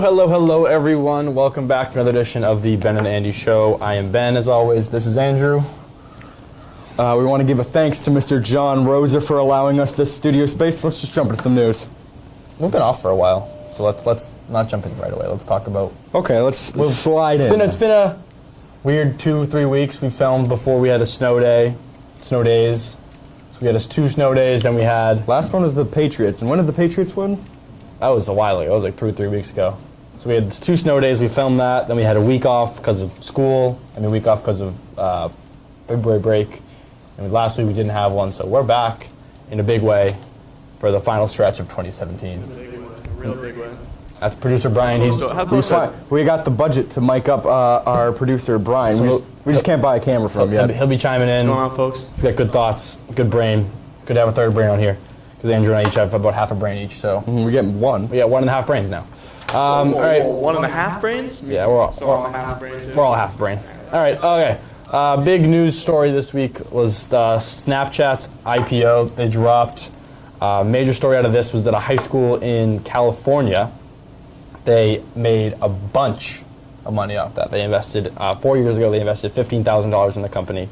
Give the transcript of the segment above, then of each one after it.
Hello, everyone. Welcome back to another edition of the Ben and Andy Show. I am Ben, as always. This is Andrew. We want to give a thanks to Mr. John Rosa for allowing us this studio space. Let's just jump into some news. We've been off for a while, so let's not jump in right away. Let's talk about... Okay, let's slide in. It's been a weird 2-3 weeks. We filmed before we had a snow days. So we had 2 snow days, then we had... Last one was the Patriots, and when did the Patriots win? That was a while ago. It was like 2 or 3 weeks ago. So we had 2 snow days. We filmed that. Then we had a week off because of school, and a week off because of February break. And last week we didn't have one, so we're back in a big way for the final stretch of 2017. A real big way. That's producer Brian. We got the budget to mic up our producer Brian. We just can't buy a camera from him yet. He'll be chiming in. What's going on, folks? He's got good thoughts, good brain. Good to have a third brain on here, because Andrew and I each have about half a brain each. So we're getting one. We got 1.5 brains now. All right. 1.5 brains? Yeah, we're all half brain too? We're all half brain. All right. Okay. Big news story this week was Snapchat's IPO. They dropped. Major story out of this was that a high school in California, they made a bunch of money off that. They invested 4 years ago. They invested $15,000 in the company.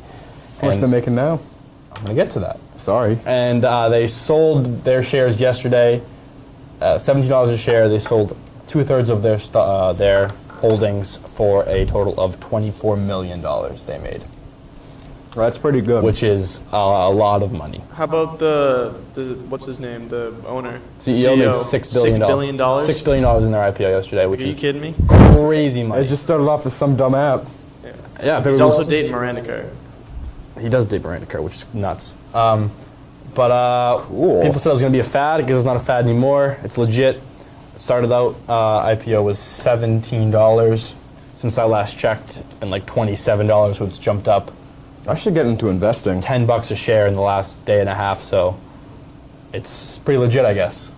How much are they making now? I'm gonna get to that. Sorry. And they sold their shares yesterday, $17 a share. They sold 2/3 of their holdings for a total of $24 million they made. That's pretty good. Which is a lot of money. How about the what's his name, the owner? CEO made $6 billion. $6 billion? $6 billion in their IPO yesterday, which Are you is kidding me? crazy money. It just started off as some dumb app. Yeah, He's also dating Miranda Kerr. He does date Miranda Kerr, which is nuts. Cool. People said it was going to be a fad. I guess it's not a fad anymore. It's legit. It started out, IPO was $17. Since I last checked, it's been like $27, so it's jumped up. I should get into investing. $10 a share in the last day and a half, so it's pretty legit, I guess.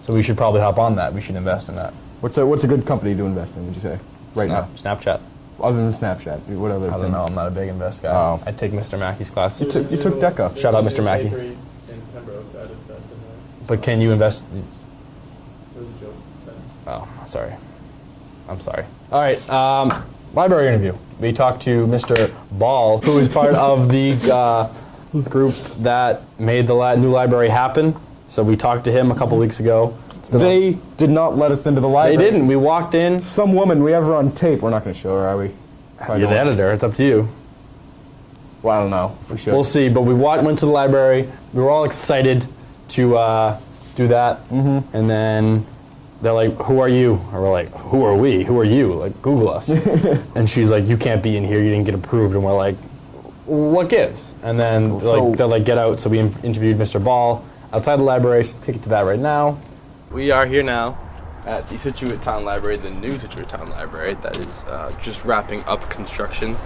So we should probably hop on that. We should invest in that. What's a good company to invest in, would you say? Now. Snapchat. Other than Snapchat, what other things? I don't know. I'm not a big invest guy. Oh. I take Mr. Mackey's class. You took DECA. Shout out, Mr. Mackey. In Pembroke, I'd invest in that. But can you invest? It was a joke. Oh, sorry. I'm sorry. All right. Library interview. We talked to Mr. Ball, who is part of the group that made the new library happen. So we talked to him a couple weeks ago. They did not let us into the library. They didn't. We walked in. Some woman, we have her on tape. We're not going to show her, are we? You're the editor. It's up to you. Well, I don't know. We should. We'll see. But we went to the library. We were all excited to do that. Mm-hmm. And then they're like, "Who are you?" Or we're like, "Who are we? Who are you?" Like, Google us. And she's like, "You can't be in here. You didn't get approved." And we're like, "What gives?" And then they're like, "Get out." So we interviewed Mr. Ball outside the library. So let's kick it to that right now. We are here now at the Scituate Town Library, the new Scituate Town Library that is just wrapping up construction.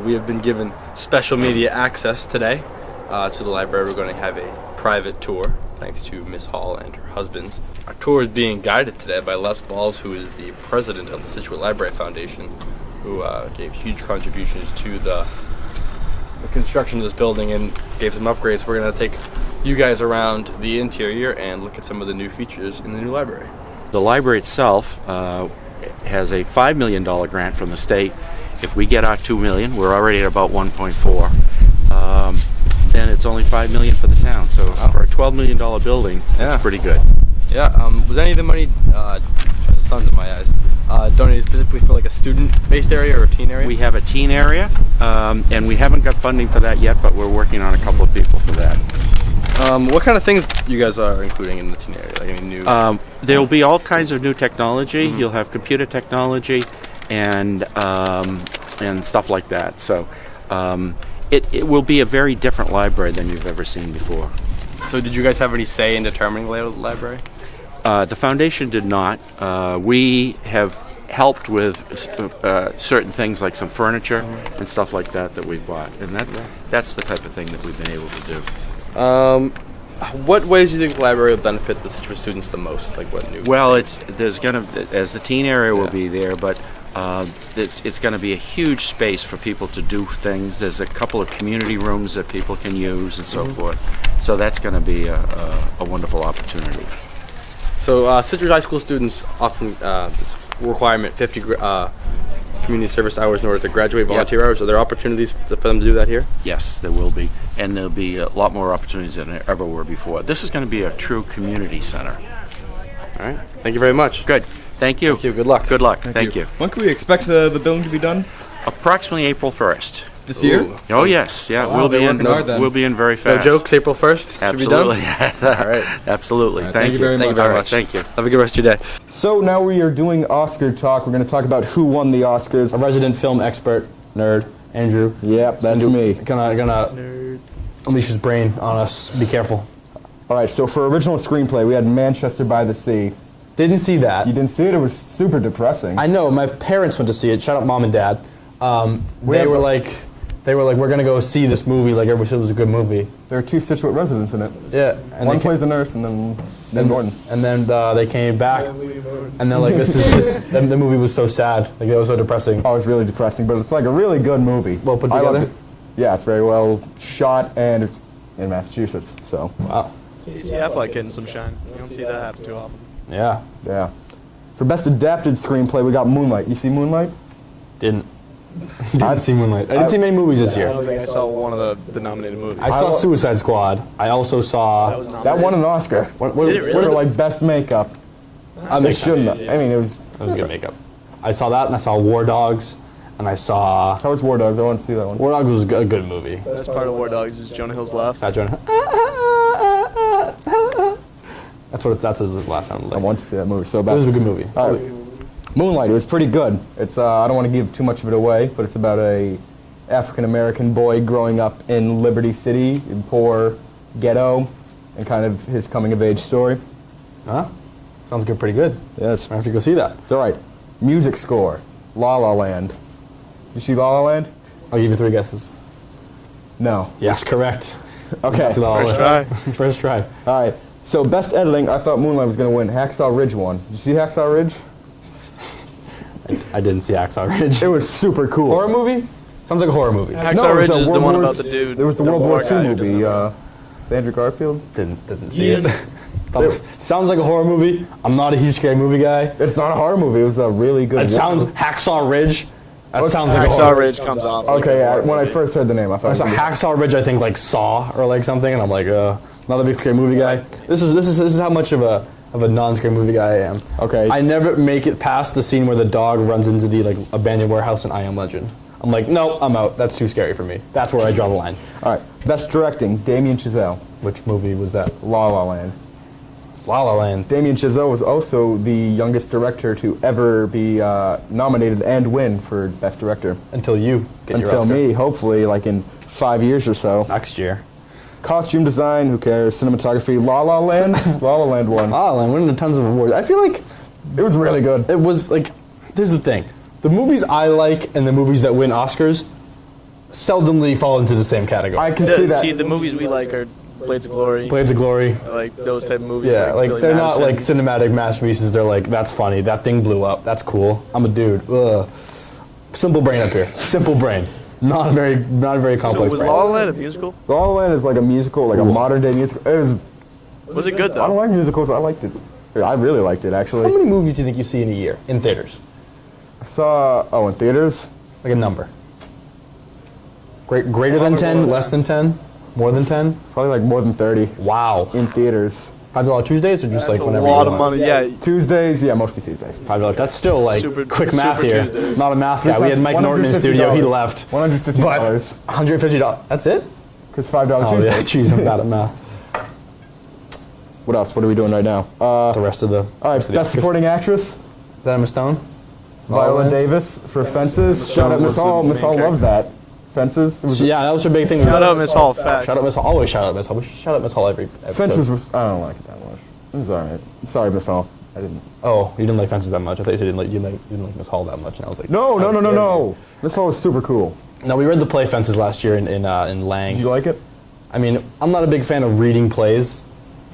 We have been given special media access today to the library. We're going to have a private tour, thanks to Miss Hall and her husband. Our tour is being guided today by Les Balls, who is the president of the Scituate Library Foundation, who gave huge contributions to the construction of this building and gave some upgrades. We're going to take you guys around the interior and look at some of the new features in the new library. The library itself has a $5 million grant from the state. If we get our $2 million, we're already at about 1.4. Then it's only $5 million for the town. So for a $12 million building, that's pretty good. Yeah. Was any of the money, sun's in my eyes, donated specifically for like a student-based area or a teen area? We have a teen area, and we haven't got funding for that yet, but we're working on a couple of people for that. What kind of things you guys are including in the teen area? Like any new? There will be all kinds of new technology. Mm-hmm. You'll have computer technology and stuff like that. So it will be a very different library than you've ever seen before. So did you guys have any say in determining the layout of the library? The foundation did not. We have helped with certain things like some furniture and stuff like that we've bought, and that's the type of thing that we've been able to do. What ways do you think the library will benefit the Scituate students the most? Like what new? Well, as the teen area will be there, but it's going to be a huge space for people to do things. There's a couple of community rooms that people can use and so forth. So that's going to be a wonderful opportunity. So Scituate High School students often, it's requirement, 50 community service hours in order to graduate, Yep. volunteer hours. Are there opportunities for them to do that here? Yes, there will be. And there'll be a lot more opportunities than there ever were before. This is going to be a true community center. All right. Thank you very much. Good. Thank you. Thank you. Good luck. Good luck. Thank you. When can we expect the building to be done? Approximately April 1st. This year? Ooh. Oh, yes. Yeah, Wow, we'll be they're in. working hard then. We'll be in very No fast. jokes. April 1st. Absolutely. Should be done. All right. Absolutely. All right, Thank thank you very Thank you much. very All right, much. thank you. Have a good rest of your day. So now we are doing Oscar talk. We're going to talk about who won the Oscars. A resident film expert, nerd, Andrew. Yep, that's me. Gonna unleash his brain on us. Be careful. All right, so for original screenplay, we had Manchester by the Sea. Didn't see that. You didn't see it? It was super depressing. I know. My parents went to see it. Shout out mom and dad. They have- were like, we're gonna go see this movie. Like everybody said it was a good movie. There are 2 Scituate residents in it. Yeah. And One they plays a nurse, and then Norton. And then they came back, and they're like, the movie was so sad. Like it was so depressing. Oh, it was really depressing, but it's like a really good movie. Well put I loved together? it. Yeah, it's very well shot, and it's in Massachusetts. So Wow. Casey Affleck getting some shine. You don't see that happen too often. Yeah. yeah. For best adapted screenplay, we got Moonlight. You see Moonlight? Didn't see Moonlight. I didn't see many movies this I year. don't think I saw one of the nominated movies. I saw Suicide Squad. I also saw. That was nominated. That won an Oscar. What Did it really? For like best makeup. That It makes sense. shouldn't have. I mean, it was. That was good makeup. I saw that, and I saw War Dogs, and I saw. How was War Dogs? I want to see that one. War Dogs was a good movie. Best part of War Dogs is Jonah Hill's laugh. Fat Jonah. That's what his last sounded I like. want to see that movie so It was a bad. good movie. All right. Moonlight. It was pretty good. It's. I don't want to give too much of it away, but it's about a African American boy growing up in Liberty City, in poor ghetto, and kind of his coming of age story. Huh? Sounds good. Pretty good. Yes. I have to go see that. It's all right. Music score. La La Land. Did you see La La Land? I'll give you 3 guesses. No. Yes, correct. Okay. That's all. First try. First try. All right. So best editing, I thought Moonlight was going to win. Hacksaw Ridge won. Did you see Hacksaw Ridge? I didn't see Hacksaw Ridge. It was super cool. Horror movie? Sounds like a horror movie. Hacksaw No, it was Ridge a is the World one War about the dude. There was the the World War war II guy who doesn't movie. know. With Andrew Garfield. Didn't see it. Sounds like a horror movie. I'm not a huge scary movie guy. It's not a horror movie. It was a really good. It sounds Hacksaw Ridge. That What's sounds like a Hacksaw horror. Ridge comes off. like Okay. a Yeah, horror when I movie. first heard the name, I thought. I saw Hacksaw Ridge. I think like Saw or like something, and I'm like, not a big scary movie guy. This is how much of a non-scary movie guy I am. Okay. I never make it past the scene where the dog runs into the like abandoned warehouse in I Am Legend. I'm like, no, I'm out. That's too scary for me. That's where I draw the line. All right. Best directing, Damien Chazelle. Which movie was that? La La Land. It's La La Land. Damien Chazelle was also the youngest director to ever be nominated and win for Best Director. Until you get your Until Oscar. me, hopefully, like in 5 years or so. Next year. Costume design, who cares? Cinematography, La La Land. La La Land won. La La Land winning tons of awards. I feel like It was really good. it was like, here's the thing. The movies I like and the movies that win Oscars seldomly fall into the same category. I can see that. See, the movies we like are Blades of Glory, Blades of Glory. like those type of movies. Yeah, like Billy they're not like Madison. cinematic masterpieces. They're like, that's funny. That thing blew up. That's cool. I'm a dude. Ugh. Simple brain up here. Simple brain. Not a very So complex was brain. La La Land a musical? La La Land is like a musical, like a modern day musical. It was. Was it good I don't though? like musicals. I liked it. I really liked it How actually. many movies do you think you see in a year in theaters? I saw in theaters. Like a number. Greater than 10, less than 10, more than 10? Probably like more than 30 Wow. in theaters. $5 Tuesdays or just That's like a whenever lot you of want? money. Yeah, Tuesdays, yeah, mostly Tuesdays. $5. That's still like Super- quick math Super here. Tuesdays. Not a math guy. We had Mike Norton in studio. He $150. left. $150. But $150. That's it? Because $5 Oh yeah. Tuesdays. Jeez, I'm bad at math. What else? What are we doing right now? The rest of the. All right, Best Supporting Actress, Is that Emma Stone? Viola Land? Davis for Fences. Stone Shout out Miss was the Hall. main Miss Hall character. loved that. Fences. It was Yeah, that was her big thing. shout out Miss Hall. Facts. Shout out Miss Hall. Always shout out Miss Hall. We should shout out Miss Hall every episode. Fences was. I don't like it that much. It was alright. Sorry, Miss Hall. I didn't. Oh, you didn't like Fences that much. I thought you said you didn't like Miss Hall that much, and I was like, No. Miss Hall was super cool. No, we read the play Fences last year in Lang. Did you like it? I mean, I'm not a big fan of reading plays.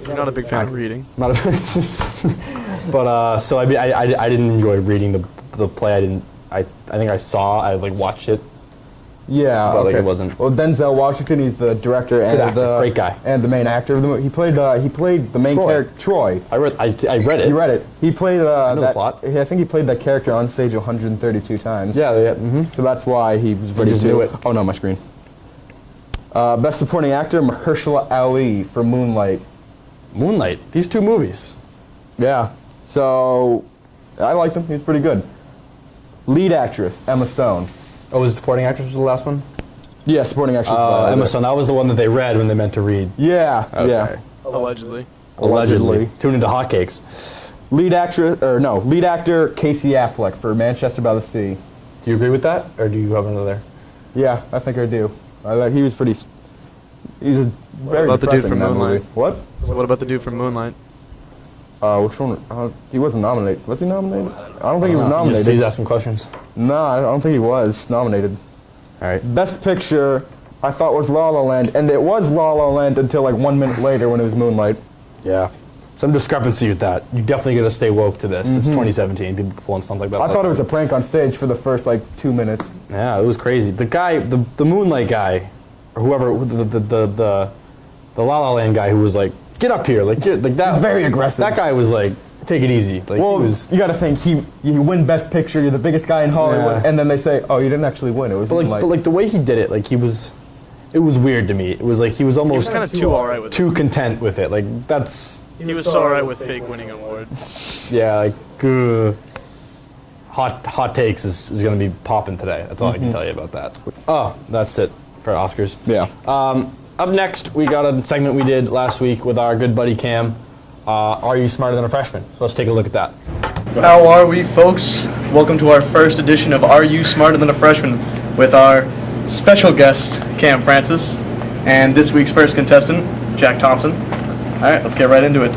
You're not a big fan of reading. Not a, but so I didn't enjoy reading the play. I think I watched it Yeah, but okay. like it wasn't. Well, Denzel Washington, he's the director and Good actor, the great guy. and the main actor of the movie. He played the main Troy. character Troy. I read it. You read it. He played know the that plot. I think he played that character on stage 132 times. Yeah, yeah. So that's why he was ready just to knew it. Oh no, my screen. Best supporting actor Mahershala Ali for Moonlight. Moonlight. These two movies. Yeah. So I liked him. He was pretty good. Lead actress Emma Stone. Oh, was the supporting actress was the last one? Yeah, supporting actress. Emma Stone. That was the one that they read when they meant to read. Yeah. Okay. Yeah. Allegedly. Allegedly. Tune into hotcakes. Lead actor Casey Affleck for Manchester by the Sea. Do you agree with that, or do you have another? Yeah, I think I do. He was pretty. He was very about the dude depressing from in that Moonlight? movie. What? So what about the dude from Moonlight? Which one? He wasn't nominated. Was he nominated? I don't think he was He's nominated. asking questions. No, I don't think he was nominated. All right. Best Picture, I thought was La La Land, and it was La La Land until like 1 minute later when it was Moonlight. Yeah. Some discrepancy with that. You definitely got to stay woke to this. It's 2017. People pulling something like that. I thought it was a prank on stage for the first like 2 minutes. Yeah, it was crazy. The guy, the Moonlight guy, or whoever, the La La Land guy who was like, get up here, like that. He's very aggressive. That guy was like, take it easy. Like Well, he was. you got to think you win Best Picture, you're the biggest guy in Hollywood, Yeah. and then they say, oh, you didn't actually win. It was Moonlight. But like the way he did it, like it was weird to me. It was like he was He was almost kind of too alright with it. too content with it. Like that's He was so alright with fake winning an award. yeah, like hot takes is gonna be popping today. That's all I can tell you about that. Oh, that's it for Oscars. yeah. Up next, we got a segment we did last week with our good buddy Cam. Are you smarter than a freshman? So let's take a look at that. How are we, folks? Welcome to our first edition of Are You Smarter Than a Freshman with our special guest, Cam Francis, and this week's first contestant, Jack Thompson. All right, let's get right into it.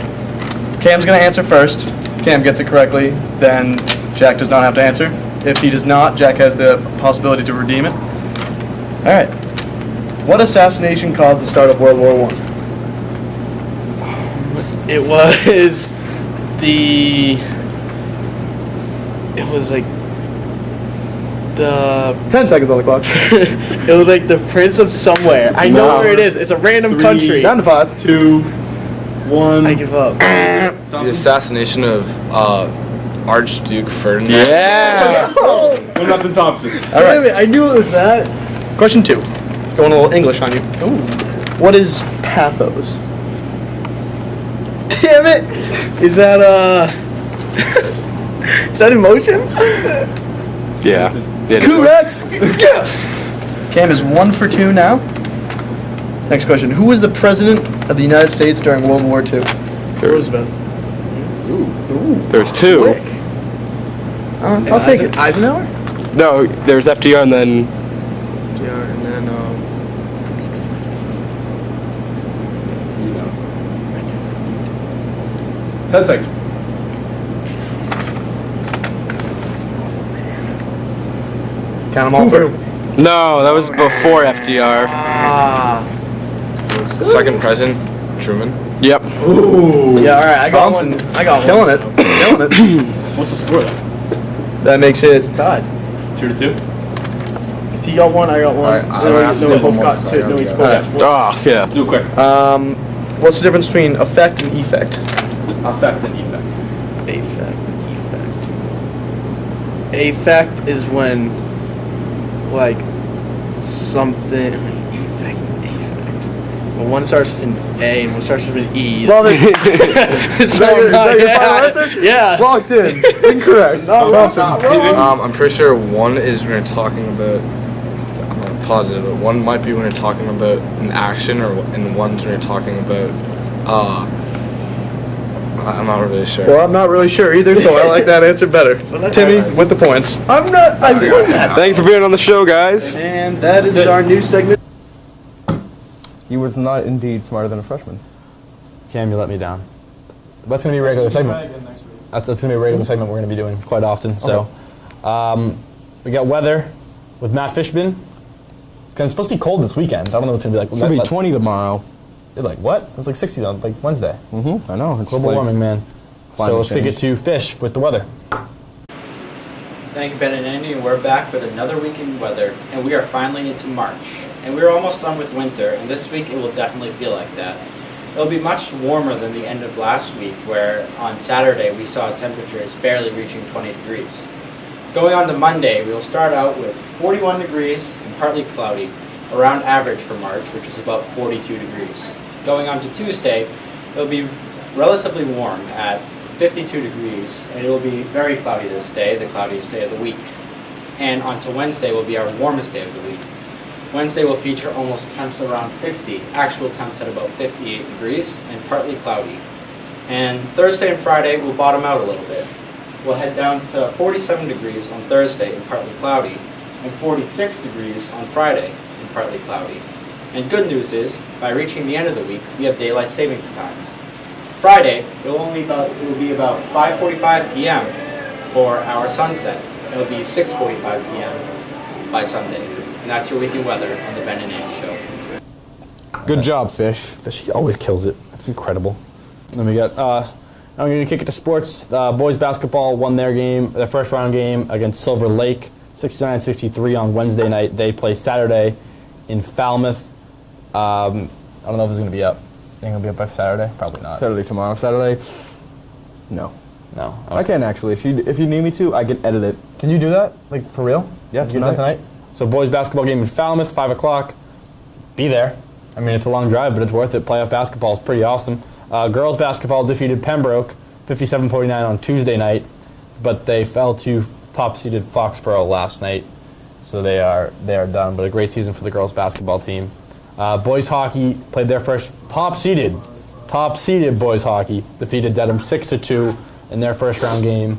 Cam's going to answer first. If Cam gets it correctly, then Jack does not have to answer. If he does not, Jack has the possibility to redeem it. All right. What assassination caused the start of World War I? It was like the 10 seconds on the clock. it was like the Prince of somewhere. I know No. where it is. It's a random country. Down to 5. 2, 1. I give up. The assassination of Archduke Ferdinand. Yeah. Nothing Thompson. All right. I knew it was that. Question 2. Going a little English on you. Ooh. What is pathos? Damn it! Is that is that emotion? Yeah. Correct! Yes! Cam is 1 for 2 now. Next question. Who was the president of the United States during World War II? Roosevelt. There's two. I'll take it. Eisenhower. No, there's FDR and then And then 10 seconds. Count them all through. no, that was before FDR. Second president, Truman. Yep. yeah, all right. I got Thompson. one. I got Killing one. it. Killing it. What's the score then? That makes it Tied. 2-2? If he got one, I got one. Alright, I'm gonna have to No, we get one both more, got so I two. gotta No, we get both. it. Oh, yeah. Do it quick. What's the difference between effect and effect? Effect and effect. Affect is when, like, something. Affect. Well, one starts with an A and one starts with an E. Love it. Is that your final answer? Yeah. Locked in. Incorrect. Thompson. I'm pretty sure one is when you're talking about. I'm not positive, but one might be when you're talking about an action, and one's when you're talking about. I'm not really sure. Well, I'm not really sure either, so I like that answer better. Timmy with the points. I'm not. I won that. Thank you for being on the show, guys. And that is our new segment. He was not indeed smarter than a freshman. Cam, you let me down. That's gonna be a regular segment. That's gonna be a regular segment we're gonna be doing quite often. So, we got weather with Matt Fishman. It's supposed to be cold this weekend. I don't know what's gonna be like. It's gonna be 20 tomorrow. It's like what? It was like 60 on like Wednesday. I know. It's Global like warming, man. So climate let's take it change. to Fish with the weather. Thank you, Ben and Andy, and we're back with another week in weather, and we are finally into March. And we're almost done with winter, and this week it will definitely feel like that. It'll be much warmer than the end of last week, where on Saturday we saw temperatures barely reaching 20 degrees. Going on to Monday, we will start out with 41 degrees and partly cloudy, around average for March, which is about 42 degrees. Going on to Tuesday, it'll be relatively warm at 52 degrees, and it will be very cloudy this day, the cloudiest day of the week. And on to Wednesday will be our warmest day of the week. Wednesday will feature almost temps around 60, actual temps at about 58 degrees, and partly cloudy. And Thursday and Friday will bottom out a little bit. We'll head down to 47 degrees on Thursday and partly cloudy, and 46 degrees on Friday and partly cloudy. And good news is, by reaching the end of the week, we have daylight savings times. Friday, it will be about 5:45 p.m. for our sunset. It will be 6:45 p.m. by Sunday. And that's your weekend weather on the Ben and Andy Show. Good job, Fish. He always kills it. It's incredible. Then we got, I'm going to kick it to sports. Boys basketball won their first round game against Silver Lake, 69-63 on Wednesday night. They play Saturday in Falmouth. I don't know if it's going to be up. Think it'll be up by Saturday? Probably not. Saturday, tomorrow. Saturday? No. No. I can actually. If you need me to, I can edit it. Can you do that? Like, for real? Yeah, Can you get that tonight? So boys basketball game in Falmouth, 5 o'clock. Be there. I mean, it's a long drive, but it's worth it. Playoff basketball is pretty awesome. Girls basketball defeated Pembroke, 57-49 on Tuesday night, but they fell to top-seeded Foxborough last night, so they are done. But a great season for the girls basketball team. Boys hockey played their first top-seeded boys hockey, defeated Dedham 6-2 in their first round game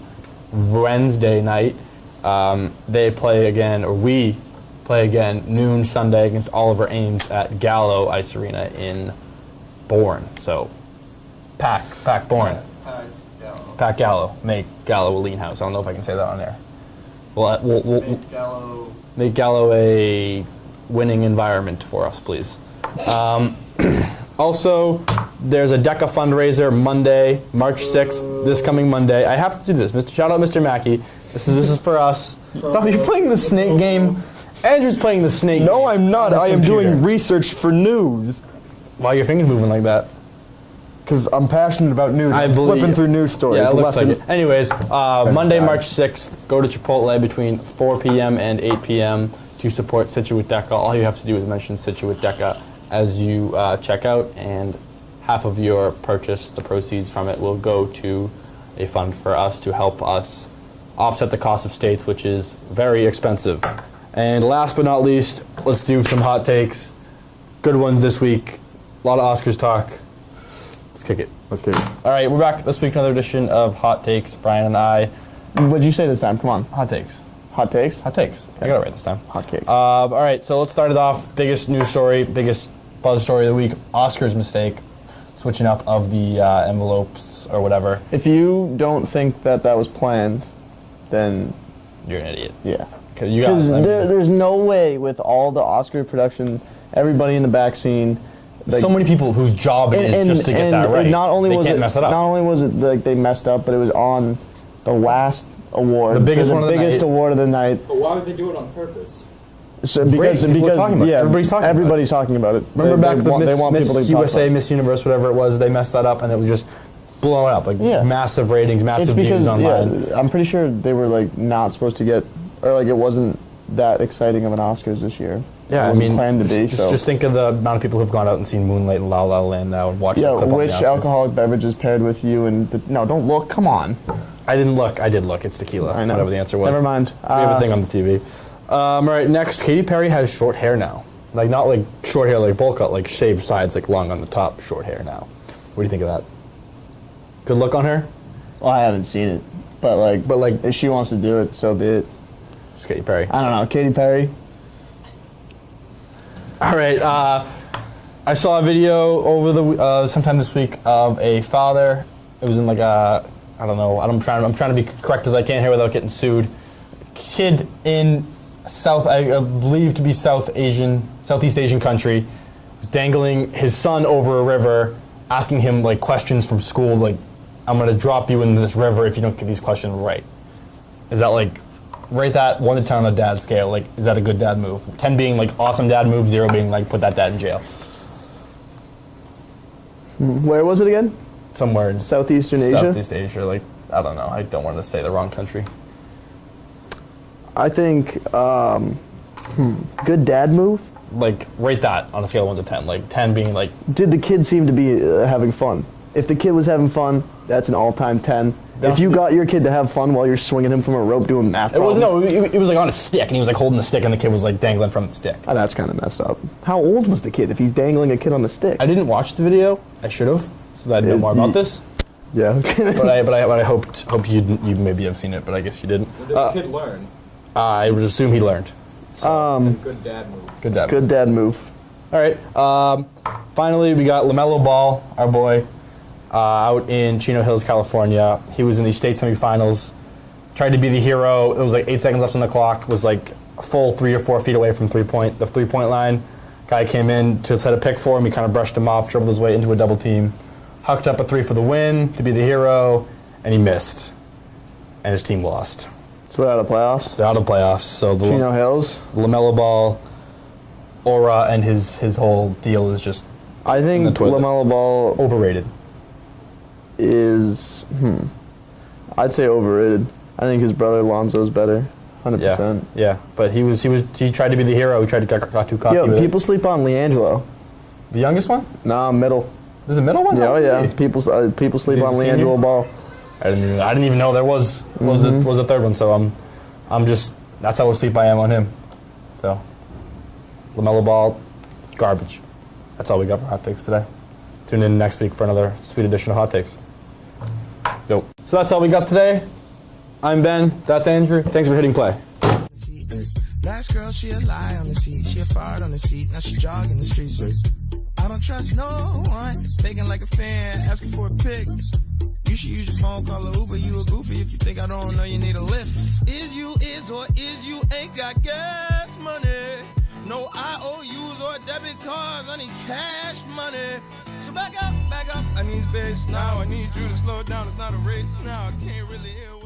Wednesday night. We play again noon Sunday against Oliver Ames at Gallo Ice Arena in Bourne. So, pack Bourne. Pack Gallo. Make Gallo a lean house. I don't know if I can say that on there. We'll make Gallo a winning environment for us, please. Also, there's a DECA fundraiser Monday, March 6th, this coming Monday. I have to do this. Shout out Mr. Mackey. This is for us. Stop, you're playing the snake game. Andrew's playing the snake game. No, I'm not. I am doing research for news. Why are your fingers moving like that? Because I'm passionate about news. I'm flipping through news stories. Yeah, it looks like it. Anyways, Monday, March 6th, go to Chipotle between 4 p.m. and 8 p.m. to support Scituate DECA. All you have to do is mention Scituate DECA as you check out, and half of your purchase, the proceeds from it, will go to a fund for us to help us offset the cost of states, which is very expensive. And last but not least, let's do some hot takes. Good ones this week. A lot of Oscars talk. Let's kick it. All right, we're back this week, another edition of Hot Takes. Brian and I. What'd you say this time? Come on. Hot takes. Hot takes? Hot takes. I got it right this time. Hot cakes. All right, so let's start it off. Biggest news story, biggest buzz story of the week. Oscars mistake. Switching up of the envelopes or whatever. If you don't think that was planned, then You're an idiot. yeah. Because there's no way with all the Oscar production, everybody in the back scene. Like, so many people whose job it is just to get that right. They can't mess it up. Not only was it like they messed up, but it was on the last award. The biggest one of the biggest night. award of the night. But why would they do it on purpose? So because people are talking about it. yeah, everybody's talking talking about it. Remember back they with want people to Miss talk USA, about it. Miss Universe, whatever it was, they messed that up and it was just blowing up. Like massive ratings, massive views online. Yeah, I'm pretty sure they were like not supposed to get, or like it wasn't that exciting of an Oscars this year. Yeah, it wasn't planned to be. Just think of the amount of people who've gone out and seen Moonlight and La La Land now and watched Yeah, that clip on which the Oscars. alcoholic beverage is paired with you and no, don't look. Come on. I didn't look. I did look. It's tequila. I know. Whatever the answer was. Never mind. We have a thing on the TV. All right, next, Katy Perry has short hair now. Like, not like short hair like bowl cut, like shaved sides, like long on the top, short hair now. What do you think of that? Good look on her? Well, I haven't seen it, but like if she wants to do it, so be it. It's Katy Perry. I don't know, Katy Perry. All right, I saw a video over the sometime this week of a father. It was in like a, I don't know. I'm trying to be correct as I can here without getting sued. Kid in I believe to be Southeast Asian country, was dangling his son over a river, asking him like questions from school, like, I'm gonna drop you into this river if you don't get these questions right. Is that like rate that 1 to 10 on a dad scale. Like, is that a good dad move? 10 being like awesome dad move, 0 being like put that dad in jail. Where was it again? Somewhere in Southeastern Asia? Southeast Asia, like, I don't know. I don't want to say the wrong country. I think, good dad move? Like, rate that on a scale of 1 to 10. Like, 10 being like, Did the kid seem to be having fun? If the kid was having fun, that's an all-time 10. If you got your kid to have fun while you're swinging him from a rope doing math it was problems. no, it was like on a stick, and he was like holding the stick, and the kid was like dangling from the stick. Oh, that's kind of messed up. How old was the kid if he's dangling a kid on the stick? I didn't watch the video. I should have, so that I'd know more about this. Yeah. But I hope you maybe have seen it, but I guess you didn't. What did the kid learn? I would assume he learned. Good dad move. Good dad. Good dad move. All right. Finally, we got LaMelo Ball, our boy, out in Chino Hills, California. He was in the state semifinals. Tried to be the hero. It was like 8 seconds left on the clock. Was like a full 3 or 4 feet away from the three-point line. Guy came in to set a pick for him. He kind of brushed him off, dribbled his way into a double team, hucked up a 3 for the win to be the hero, and he missed. And his team lost. So they're out of playoffs? They're out of playoffs. So the Chino Hills? LaMelo Ball aura and his whole deal is just I think the toilet. LaMelo Ball overrated. is, I'd say overrated. I think his brother Lonzo's better, 100%. Yeah. But he tried to be the hero. He tried to got too cocky Yo, with people sleep on LiAngelo. it. The youngest one? Nah, middle. There's a middle one? Yeah, Oh, oh yeah. really? People sleep he on the senior? LiAngelo Ball. I didn't even know there was a third one. So I'm just, that's how asleep I am on him. So LaMelo Ball, garbage. That's all we got for hot takes today. Tune in next week for another sweet edition of hot takes. Dope. So that's all we got today. I'm Ben. That's Andrew. Thanks for hitting play. Last girl, she a lie on the seat. She a fart on the seat. Now she jogging the streets. I don't trust no one. Faking like a fan, asking for a pic. You should use your phone, call a Uber. You a goofy if you think I don't know you need a lift. Is you is or is you ain't got gas money? No IOUs or debit cards. I need cash money. So back up. I need space now. I need you to slow down. It's not a race now. I can't really hear